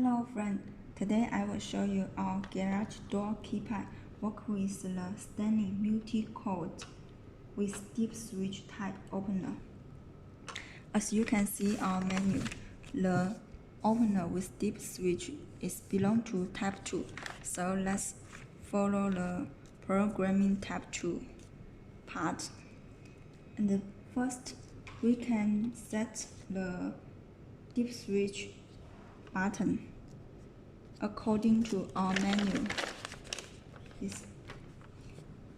Hello friend, today I will show you our garage door keypad work with the Stanley multi-code with deep switch type opener. As you can see our menu, the opener with deep switch is belong to type 2, so let's follow the programming type 2 part. And first we can set the deep switch button according to our menu.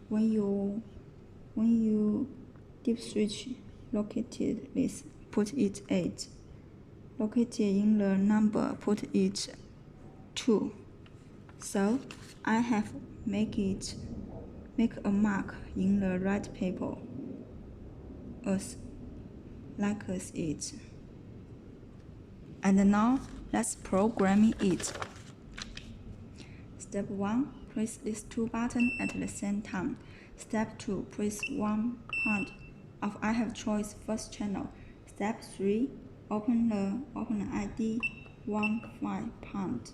When you deep switch located this, put it 8. Located in the number, put it 2. So I have make a mark in the right paper as like as it. And now let's program it. Step 1, press these two buttons at the same time. Step 2, press 1 pound of I have choice first channel. Step 3, open ID 1 pound.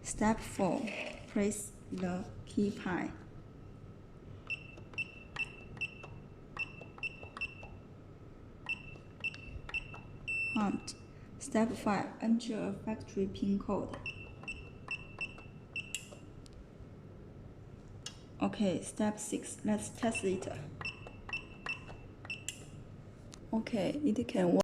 Step 4, press the keypad. Pound. Step 5, enter a factory pin code. Okay, step 6, let's test it. Okay, it can work.